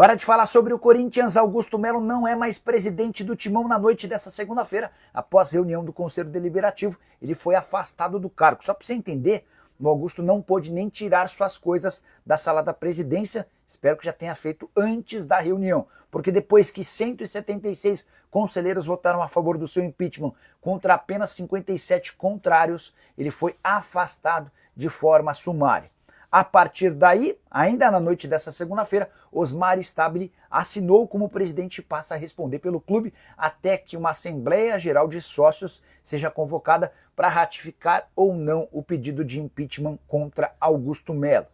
Para de falar sobre o Corinthians, Augusto Melo não é mais presidente do Timão na noite dessa segunda-feira. Após reunião do Conselho Deliberativo, ele foi afastado do cargo. Só para você entender, o Augusto não pôde nem tirar suas coisas da sala da presidência. Espero que já tenha feito antes da reunião, porque depois que 176 conselheiros votaram a favor do seu impeachment contra apenas 57 contrários, ele foi afastado de forma sumária. A partir daí, ainda na noite dessa segunda-feira, Osmar Stabile assinou como presidente e passa a responder pelo clube até que uma Assembleia Geral de Sócios seja convocada para ratificar ou não o pedido de impeachment contra Augusto Melo.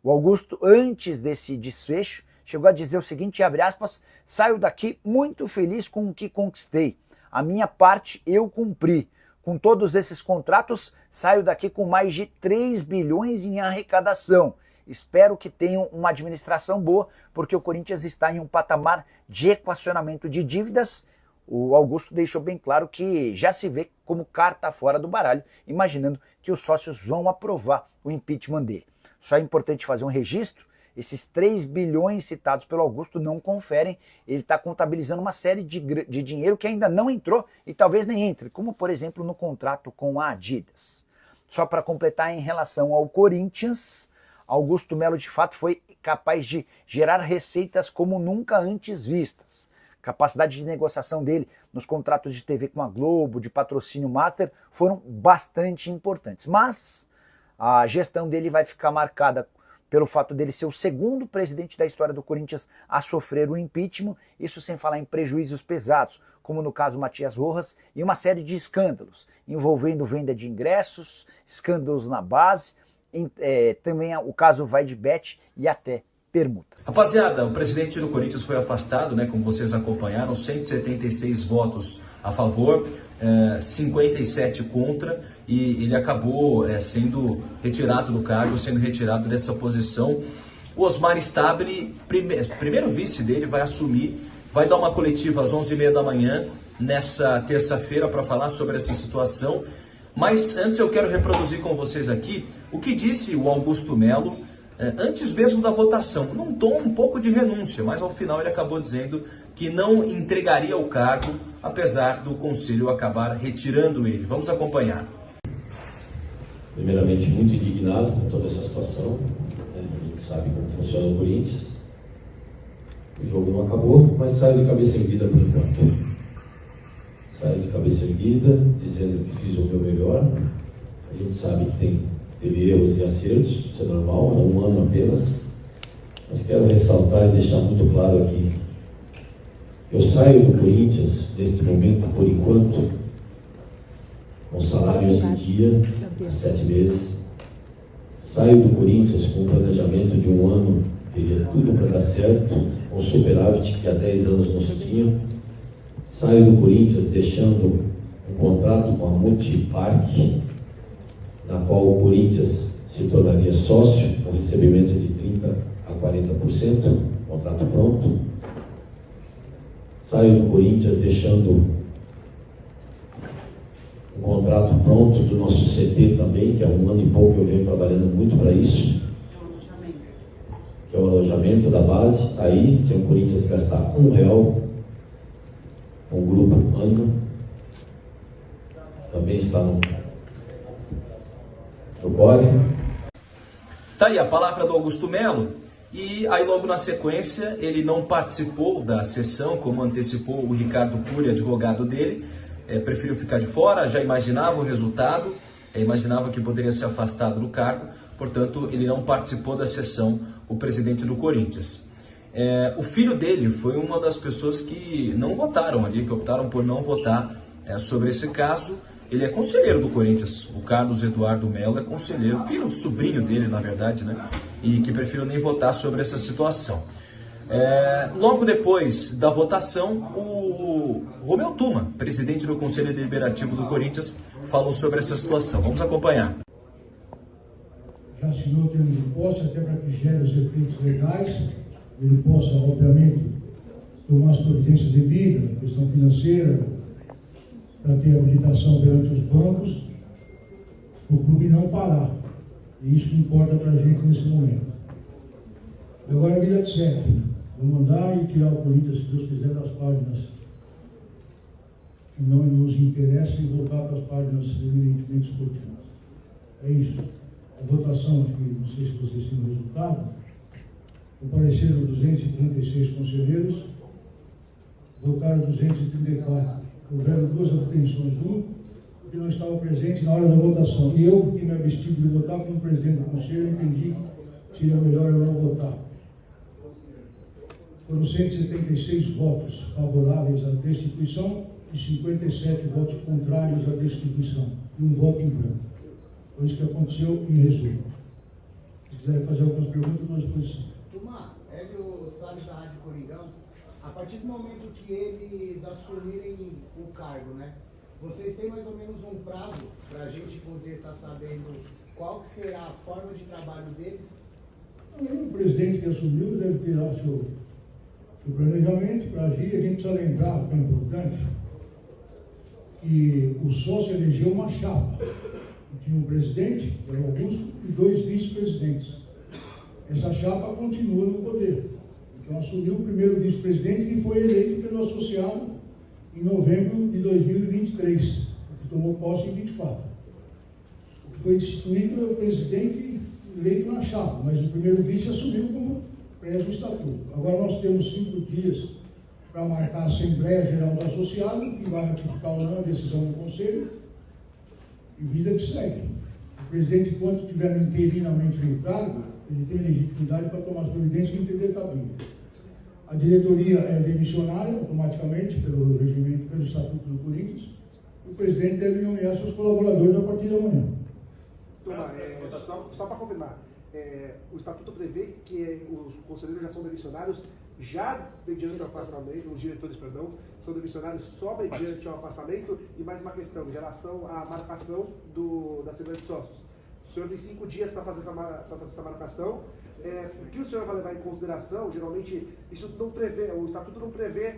O Augusto, antes desse desfecho, chegou a dizer o seguinte, abre aspas, saio daqui muito feliz com o que conquistei. A minha parte eu cumpri. Com todos esses contratos, saio daqui com mais de 3 bilhões em arrecadação. Espero que tenham uma administração boa, porque o Corinthians está em um patamar de equacionamento de dívidas. O Augusto deixou bem claro que já se vê como carta fora do baralho, imaginando que os sócios vão aprovar o impeachment dele. Só é importante fazer um registro. Esses 3 bilhões citados pelo Augusto não conferem, ele está contabilizando uma série de dinheiro que ainda não entrou e talvez nem entre, como por exemplo no contrato com a Adidas. Só para completar em relação ao Corinthians, Augusto Melo de fato foi capaz de gerar receitas como nunca antes vistas. Capacidade de negociação dele nos contratos de TV com a Globo, de patrocínio master, foram bastante importantes. Mas a gestão dele vai ficar marcada pelo fato dele ser o segundo presidente da história do Corinthians a sofrer o impeachment, isso sem falar em prejuízos pesados, como no caso Matias Rojas, e uma série de escândalos, envolvendo venda de ingressos, escândalos na base, também o caso vai de bet e até permuta. Rapaziada, o presidente do Corinthians foi afastado, né, como vocês acompanharam, 176 votos a favor, 57 contra, e ele acabou sendo retirado do cargo, sendo retirado dessa posição. O Osmar Stabile, primeiro vice dele, vai assumir, vai dar uma coletiva às 11h30 da manhã, nessa terça-feira, para falar sobre essa situação. Mas antes eu quero reproduzir com vocês aqui o que disse o Augusto Melo, antes mesmo da votação, num tom um pouco de renúncia, mas ao final ele acabou dizendo que não entregaria o cargo, apesar do conselho acabar retirando ele. Vamos acompanhar. Primeiramente, muito indignado com toda essa situação. A gente sabe como funciona o Corinthians. O jogo não acabou, mas saio de cabeça erguida por enquanto. Saio de cabeça erguida, dizendo que fiz o meu melhor. A gente sabe que teve erros e acertos, isso é normal, é um ano apenas. Mas quero ressaltar e deixar muito claro aqui. Eu saio do Corinthians, neste momento, por enquanto, com salários em dia, há 7 meses. Saio do Corinthians com um planejamento de um ano, teria tudo para dar certo, com superávit que há 10 anos não se tinha. Saio do Corinthians deixando um contrato com a Multiparque, na qual o Corinthians se tornaria sócio, com recebimento de 30% a 40%, contrato pronto. Saio do Corinthians deixando um contrato pronto do nosso CT também, que há um ano e pouco eu venho trabalhando muito para isso, que é o alojamento da base. Está aí, se o Corinthians gastar R$1 com o grupo Anima, também está no Core. Tá aí a palavra do Augusto Melo. E aí logo na sequência ele não participou da sessão, como antecipou o Ricardo Cury, advogado dele, preferiu ficar de fora, já imaginava o resultado, imaginava que poderia ser afastado do cargo, portanto ele não participou da sessão, o presidente do Corinthians. O filho dele foi uma das pessoas que não votaram ali, que optaram por não votar sobre esse caso. Ele é conselheiro do Corinthians, o Carlos Eduardo Melo é conselheiro, filho, sobrinho dele, na verdade, né? E que preferiu nem votar sobre essa situação. Logo depois da votação, o Romeu Tuma, presidente do Conselho Deliberativo do Corinthians, falou sobre essa situação. Vamos acompanhar. Já assinou o termo de posse, até para que gere os efeitos legais, ele possa, obviamente, tomar as providências devidas, questão financeira, para ter habilitação perante os bancos, o clube não parar. E isso que importa para a gente nesse momento. Agora é vida de sempre. Vou mandar e tirar o Corinthians, se Deus quiser, das páginas que não nos interessam e voltar para as páginas eminentemente esportivas. É isso. A votação, acho que não sei se vocês têm o resultado, compareceram 236 conselheiros, votaram 234. Houveram 2 abstenções, que não estava presente na hora da votação. E eu, que me abstive de votar como presidente do conselho, entendi que seria melhor eu não votar. Foram 176 votos favoráveis à destituição e 57 votos contrários à destituição, e 1 voto em branco. Foi isso que aconteceu em resumo. Se quiserem fazer algumas perguntas, estou à disposição. Turma, Hélio Salles da Rádio Coringão, a partir do momento que eles assumirem o cargo, né? Vocês têm mais ou menos um prazo para a gente poder estar sabendo qual que será a forma de trabalho deles? O presidente que assumiu deve ter o seu planejamento para agir. A gente precisa lembrar, que é importante, que o sócio elegeu uma chapa. Tinha um presidente, que era o Augusto, e 2 vice-presidentes. Essa chapa continua no poder. Então assumiu o primeiro vice-presidente, que foi eleito pelo associado em novembro de 2023, que tomou posse em 24. O que foi destituído é o presidente eleito na chapa, mas o primeiro vice assumiu como preza o estatuto. Agora nós temos 5 dias para marcar a Assembleia Geral do Associado, que vai ratificar ou não a decisão do Conselho, e vida que segue. O presidente, enquanto estiver interinamente no cargo, ele tem legitimidade para tomar as providências e entender cabine. A diretoria é demissionária automaticamente pelo regimento, pelo Estatuto do Corinthians. O presidente deve nomear seus colaboradores a partir de amanhã. Só para confirmar, o Estatuto prevê que os conselheiros já são demissionários já mediante o afastamento, os diretores, perdão, são demissionários só mediante o afastamento. E mais uma questão em relação à marcação da Assembleia de Sócios. O senhor tem 5 dias para fazer essa marcação. O que o senhor vai levar em consideração? Geralmente, isso não prevê, o Estatuto não prevê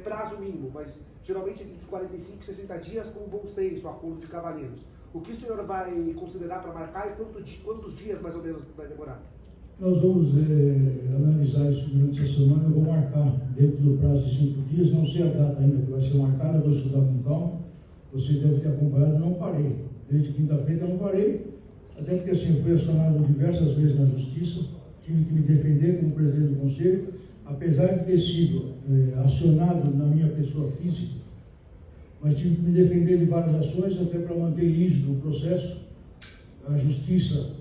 prazo mínimo, mas geralmente entre 45 e 60 dias, como bom senso, acordo de cavalheiros. O que o senhor vai considerar para marcar e quantos dias mais ou menos vai demorar? Nós vamos analisar isso durante essa semana. Eu vou marcar dentro do prazo de 5 dias, não sei a data ainda que vai ser marcada, eu vou estudar com calma. Você deve ter acompanhado, não parei. Desde quinta-feira eu não parei, até porque assim, eu fui acionado diversas vezes na Justiça, tive que me defender como presidente do Conselho, apesar de ter sido acionado na minha pessoa física, mas tive que me defender de várias ações, até para manter rígido o processo. A Justiça,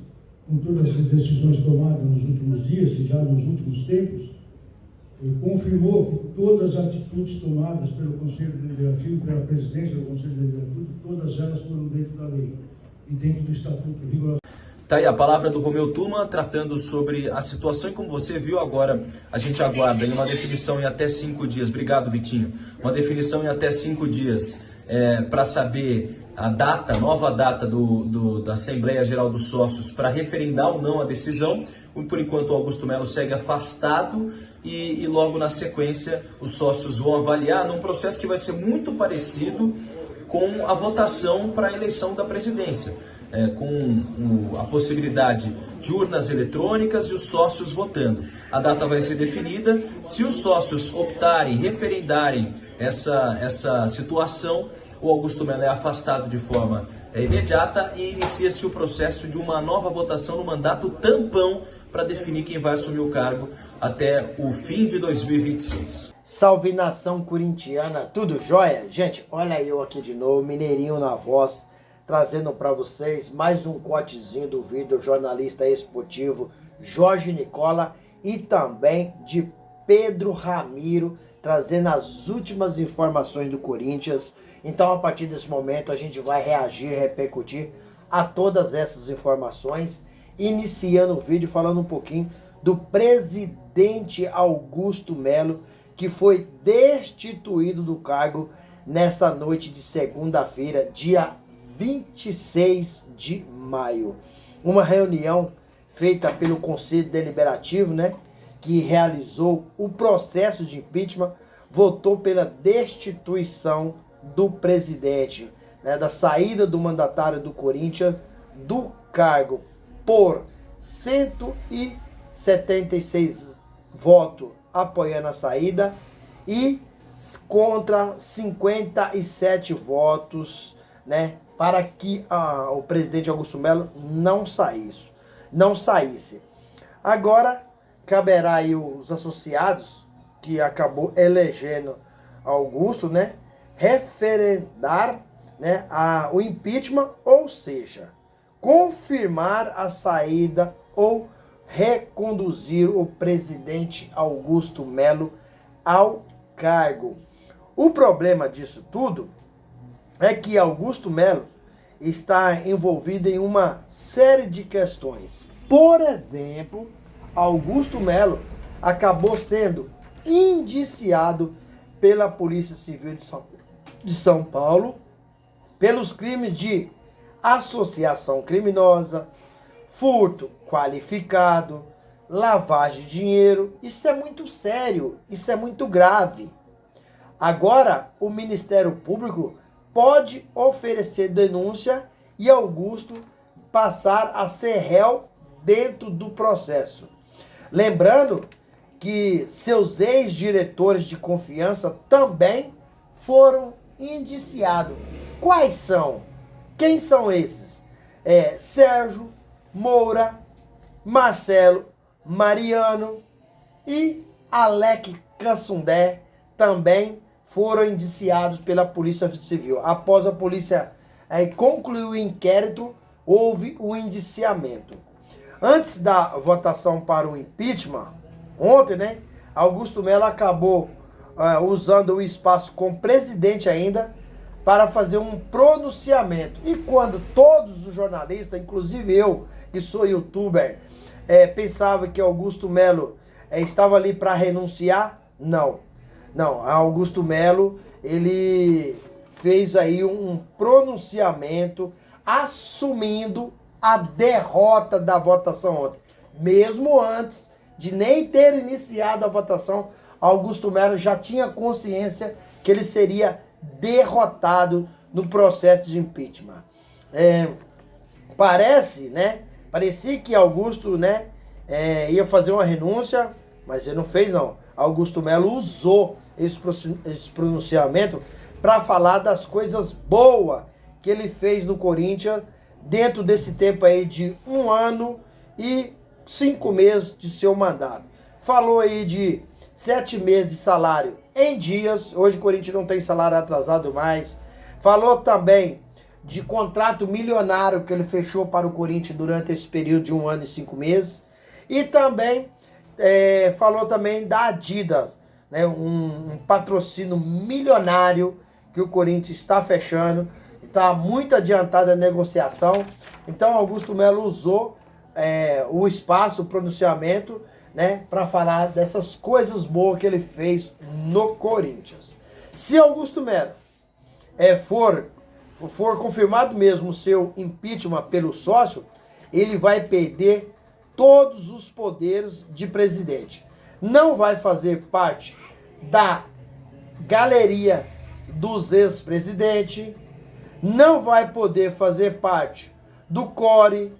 com todas as decisões tomadas nos últimos dias e já nos últimos tempos, confirmou que todas as atitudes tomadas pelo Conselho Deliberativo, pela presidência do Conselho Deliberativo, todas elas foram dentro da lei e dentro do Estatuto rigoroso. Tá aí a palavra do Romeu Tuma tratando sobre a situação e como você viu agora, a gente aguarda em uma definição em até 5 dias. Obrigado, Vitinho. Uma definição em até 5 dias para saber a data, nova data da Assembleia Geral dos Sócios para referendar ou não a decisão. Por enquanto o Augusto Melo segue afastado e logo na sequência os sócios vão avaliar num processo que vai ser muito parecido com a votação para a eleição da presidência. Com a possibilidade de urnas eletrônicas e os sócios votando. A data vai ser definida. Se os sócios optarem, referendarem essa situação, o Augusto Melo é afastado de forma imediata e inicia-se o processo de uma nova votação no mandato tampão para definir quem vai assumir o cargo até o fim de 2026. Salve nação corintiana, tudo jóia? Gente, olha eu aqui de novo, Mineirinho na voz, trazendo para vocês mais um cortezinho do vídeo do jornalista esportivo Jorge Nicola e também de Pedro Ramiro, trazendo as últimas informações do Corinthians. Então, a partir desse momento, a gente vai reagir, repercutir a todas essas informações, iniciando o vídeo falando um pouquinho do presidente Augusto Melo, que foi destituído do cargo nesta noite de segunda-feira, dia 26 de maio. Uma reunião feita pelo Conselho Deliberativo, que realizou o processo de impeachment, votou pela destituição do presidente, da saída do mandatário do Corinthians do cargo por 176 votos apoiando a saída e contra 57 votos, né, para que o presidente Augusto Melo não saísse. Agora, caberá aí os associados, que acabou elegendo Augusto, né, referendar, né, o impeachment, ou seja, confirmar a saída ou reconduzir o presidente Augusto Melo ao cargo. O problema disso tudo é que Augusto Melo está envolvido em uma série de questões. Por exemplo, Augusto Melo acabou sendo indiciado pela Polícia Civil de São Paulo pelos crimes de associação criminosa, furto qualificado, lavagem de dinheiro. Isso é muito sério, isso é muito grave. Agora, o Ministério Público pode oferecer denúncia e Augusto passar a ser réu dentro do processo. Lembrando que seus ex-diretores de confiança também foram indiciados. Quais são? Quem são esses? Sérgio, Moura, Marcelo, Mariano e Alec Cassundé também foram indiciados pela Polícia Civil. Após a polícia concluir o inquérito, houve o indiciamento. Antes da votação para o impeachment, ontem, né, Augusto Melo acabou usando o espaço como presidente ainda para fazer um pronunciamento. E quando todos os jornalistas, inclusive eu, que sou youtuber, pensava que Augusto Melo estava ali para renunciar, não, Augusto Melo, ele fez aí um pronunciamento assumindo a derrota da votação ontem. Mesmo antes de nem ter iniciado a votação, Augusto Melo já tinha consciência que ele seria derrotado no processo de impeachment. Parecia que Augusto, né, ia fazer uma renúncia, mas ele não fez, não. Augusto Melo usou esse pronunciamento para falar das coisas boas que ele fez no Corinthians dentro desse tempo aí de 1 ano e 5 meses de seu mandato. Falou aí de 7 meses de salário em dias. Hoje o Corinthians não tem salário atrasado mais. Falou também de contrato milionário que ele fechou para o Corinthians durante esse período de 1 ano e 5 meses. E também falou também da Adidas, né, um patrocínio milionário que o Corinthians está fechando. Está muito adiantada a negociação. Então Augusto Melo usou o espaço, o pronunciamento, né, para falar dessas coisas boas que ele fez no Corinthians. Se Augusto Melo for confirmado mesmo o seu impeachment pelo sócio, ele vai perder todos os poderes de presidente. Não vai fazer parte da galeria dos ex-presidentes, não vai poder fazer parte do CORE,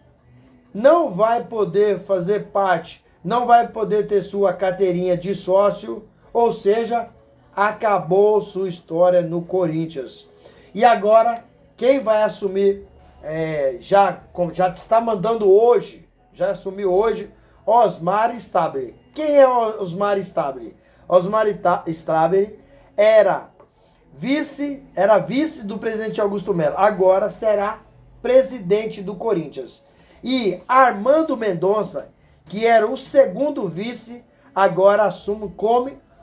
não vai poder fazer parte, não vai poder ter sua carteirinha de sócio, ou seja, acabou sua história no Corinthians. E agora, quem vai assumir, já está mandando hoje, já assumiu hoje, Osmar Stabile. Quem é Osmar Stabile? Osmar Stabile era vice do presidente Augusto Melo, agora será presidente do Corinthians. E Armando Mendonça, que era o segundo vice, agora assume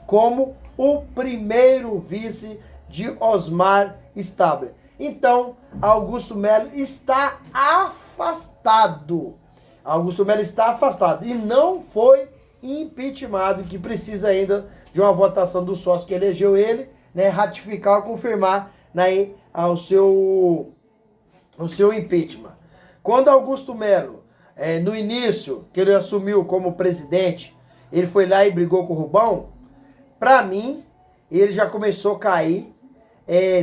como o primeiro vice de Osmar Stabile. Então, Augusto Melo está afastado. Augusto Melo está afastado e não foi impeachmentado, que precisa ainda de uma votação do sócio que elegeu ele, né, ratificar ou confirmar, né, o seu impeachment. Quando Augusto Melo, no início, que ele assumiu como presidente, ele foi lá e brigou com o Rubão, para mim, ele já começou a cair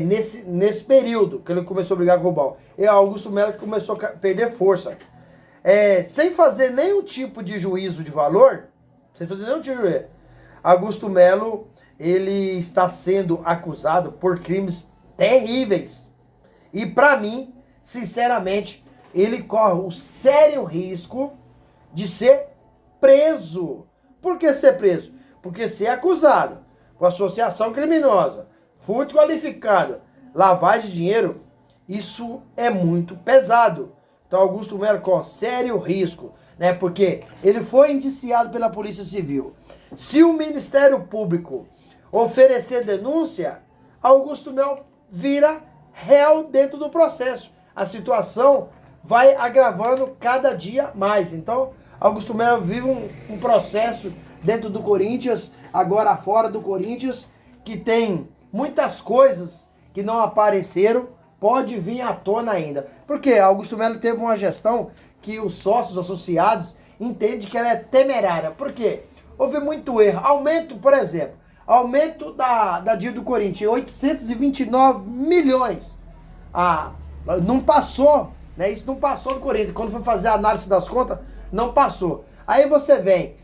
nesse período que ele começou a brigar com o Rubão. E Augusto Melo começou a perder força. Sem fazer nenhum tipo de juízo de valor, Augusto Melo, ele está sendo acusado por crimes terríveis. E para mim, sinceramente, ele corre o sério risco de ser preso. Por que ser preso? Porque ser acusado com associação criminosa, furto qualificado, lavagem de dinheiro, isso é muito pesado. Então Augusto Melo corre sério risco, né? Porque ele foi indiciado pela Polícia Civil. Se o Ministério Público oferecer denúncia, Augusto Melo vira réu dentro do processo. A situação vai agravando cada dia mais. Então, Augusto Melo vive um processo dentro do Corinthians, agora fora do Corinthians, que tem muitas coisas que não apareceram, pode vir à tona ainda. Porque Augusto Melo teve uma gestão que os sócios associados entendem que ela é temerária. Por quê? Houve muito erro. Aumento, por exemplo, aumento da dívida do Corinthians, 829 milhões. Não passou, né? Isso não passou no Corinthians. Quando foi fazer a análise das contas, não passou. Aí você vem,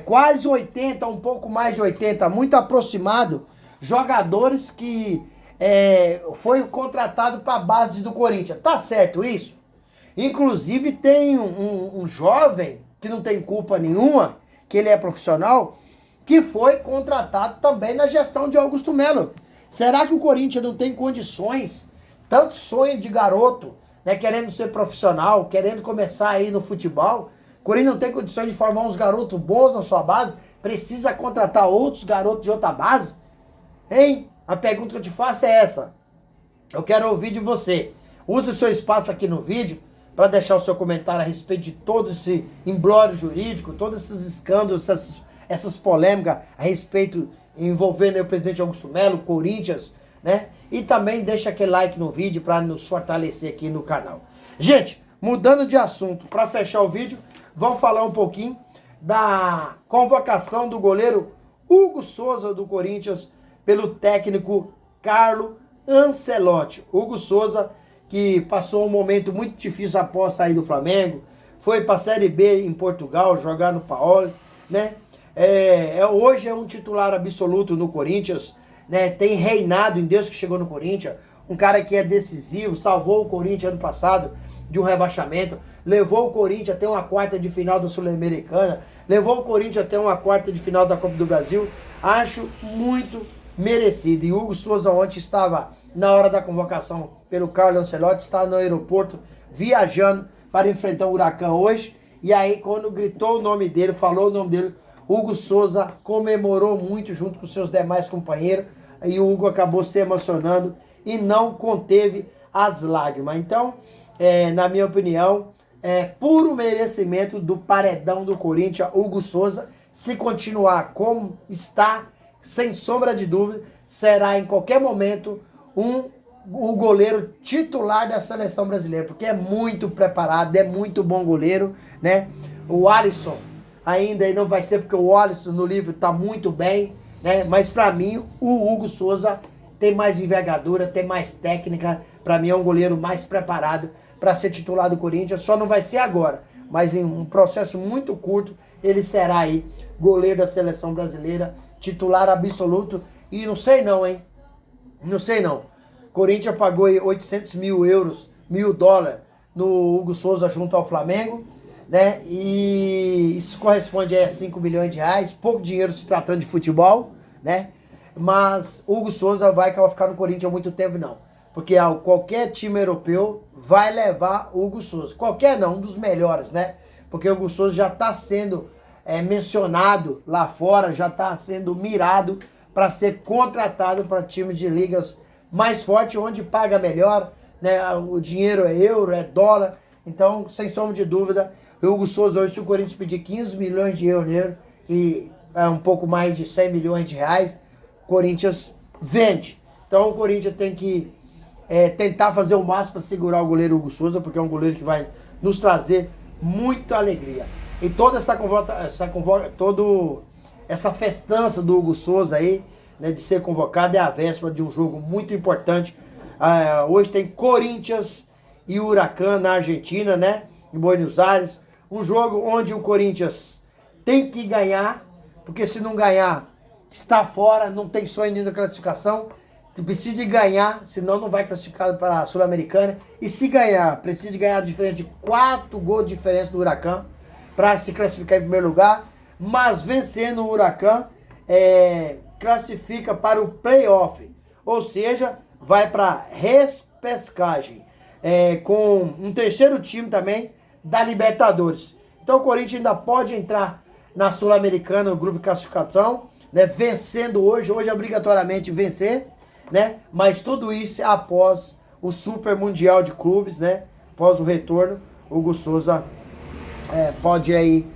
quase 80, um pouco mais de 80, muito aproximado, jogadores que foi contratado para a base do Corinthians. Tá certo isso? Inclusive tem um jovem que não tem culpa nenhuma, que ele é profissional, que foi contratado também na gestão de Augusto Melo. Será que o Corinthians não tem condições, tanto sonho de garoto, né, querendo ser profissional, querendo começar aí no futebol? O Corinthians não tem condições de formar uns garotos bons na sua base? Precisa contratar outros garotos de outra base? Hein? A pergunta que eu te faço é essa. Eu quero ouvir de você. Use o seu espaço aqui no vídeo para deixar o seu comentário a respeito de todo esse imbróglio jurídico, todos esses escândalos, essas polêmicas a respeito envolvendo o presidente Augusto Melo, Corinthians, né? E também deixa aquele like no vídeo para nos fortalecer aqui no canal. Gente, mudando de assunto, para fechar o vídeo, vamos falar um pouquinho da convocação do goleiro Hugo Souza do Corinthians pelo técnico Carlo Ancelotti. Hugo Souza, que passou um momento muito difícil após sair do Flamengo, foi para a Série B em Portugal, jogar no Paoli, né? Hoje é um titular absoluto no Corinthians, né? Tem reinado em Deus que chegou no Corinthians, um cara que é decisivo, salvou o Corinthians ano passado de um rebaixamento, levou o Corinthians até uma quarta de final da Sul-Americana, levou o Corinthians até uma quarta de final da Copa do Brasil. Acho muito merecido. E Hugo Souza ontem estava, na hora da convocação pelo Carlo Ancelotti, estava no aeroporto viajando para enfrentar o Huracão hoje. E aí quando gritou o nome dele, falou o nome dele, Hugo Souza comemorou muito junto com seus demais companheiros. E o Hugo acabou se emocionando e não conteve as lágrimas. Então, na minha opinião, puro merecimento do paredão do Corinthians, Hugo Souza. Se continuar como está, sem sombra de dúvida, será em qualquer momento o goleiro titular da seleção brasileira, porque é muito preparado, é muito bom goleiro, né? O Alisson ainda não vai ser, porque o Alisson no livro está muito bem, né? Mas para mim o Hugo Souza tem mais envergadura, tem mais técnica. Para mim é um goleiro mais preparado para ser titular do Corinthians. Só não vai ser agora, mas em um processo muito curto ele será aí goleiro da seleção brasileira, titular absoluto. E não sei não, hein? Não sei não. Corinthians pagou aí 800 mil euros, $1.000 no Hugo Souza junto ao Flamengo, né? E isso corresponde a 5 milhões de reais, pouco dinheiro se tratando de futebol, né? Mas Hugo Souza vai ficar no Corinthians há muito tempo, não. Porque qualquer time europeu vai levar o Hugo Souza. Qualquer não, um dos melhores, né? Porque o Hugo Souza já está sendo mencionado lá fora, já está sendo mirado para ser contratado para times de ligas mais fortes, onde paga melhor, né? O dinheiro é euro, é dólar. Então, sem sombra de dúvida, o Hugo Souza hoje, se o Corinthians pedir 15 milhões de euros nele, que é um pouco mais de 100 milhões de reais, o Corinthians vende. Então o Corinthians tem que tentar fazer o máximo para segurar o goleiro Hugo Souza, porque é um goleiro que vai nos trazer muita alegria. E toda essa festança do Hugo Souza aí, né, de ser convocado, é a véspera de um jogo muito importante. Hoje tem Corinthians e Huracán na Argentina, né, em Buenos Aires. Um jogo onde o Corinthians tem que ganhar porque se não ganhar, está fora, não tem sonho nenhum da classificação. Precisa de ganhar, senão não vai classificar para a Sul-Americana. E se ganhar, precisa de ganhar diferente de 4 gols de diferença do Huracan para se classificar em primeiro lugar. Mas vencendo o Huracan, classifica para o playoff. Ou seja, vai para repescagem. Com um terceiro time também da Libertadores. Então o Corinthians ainda pode entrar na Sul-Americana, no grupo de classificação, né, vencendo hoje obrigatoriamente vencer, né, mas tudo isso após o Super Mundial de Clubes, né, após o retorno, o Hugo Souza pode aí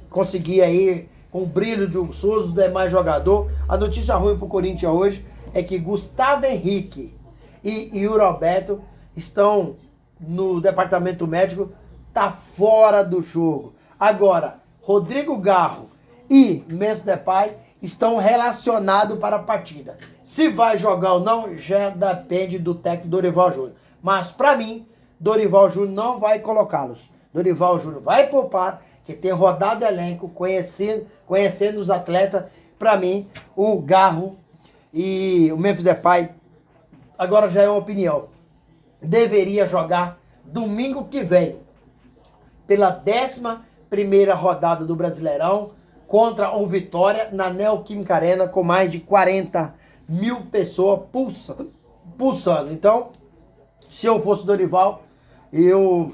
conseguir aí com o brilho de Hugo Souza, do demais jogador. A notícia ruim pro Corinthians hoje é que Gustavo Henrique e Yuri Alberto estão no departamento médico, tá fora do jogo. Agora, Rodrigo Garro e Memphis Depay estão relacionados para a partida. Se vai jogar ou não, já depende do técnico Dorival Júnior. Mas, para mim, Dorival Júnior não vai colocá-los. Dorival Júnior vai poupar, que tem rodado elenco, conhecendo os atletas. Para mim, o Garro e o Memphis Depay, agora já é uma opinião, deveria jogar domingo que vem, pela 11ª rodada do Brasileirão, contra o Vitória, na Neoquímica Arena, com mais de 40 mil pessoas pulsando. Então, se eu fosse Dorival, eu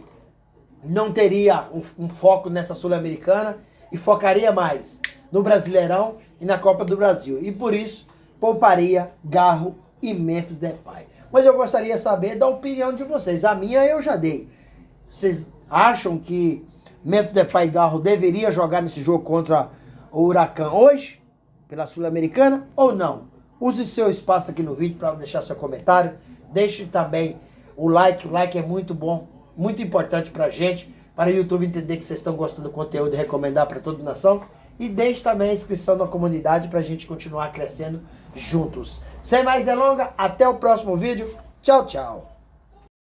não teria um foco nessa Sul-Americana e focaria mais no Brasileirão e na Copa do Brasil. E por isso, pouparia Garro e Memphis Depay. Mas eu gostaria de saber da opinião de vocês. A minha eu já dei. Vocês acham que Memphis Depay e Garro deveria jogar nesse jogo contra o Huracan hoje, pela Sul-Americana, ou não? Use seu espaço aqui no vídeo para deixar seu comentário. Deixe também o like é muito bom, muito importante pra gente, para o YouTube entender que vocês estão gostando do conteúdo e recomendar para toda a nação. E deixe também a inscrição na comunidade pra gente continuar crescendo juntos. Sem mais delongas, até o próximo vídeo. Tchau, tchau.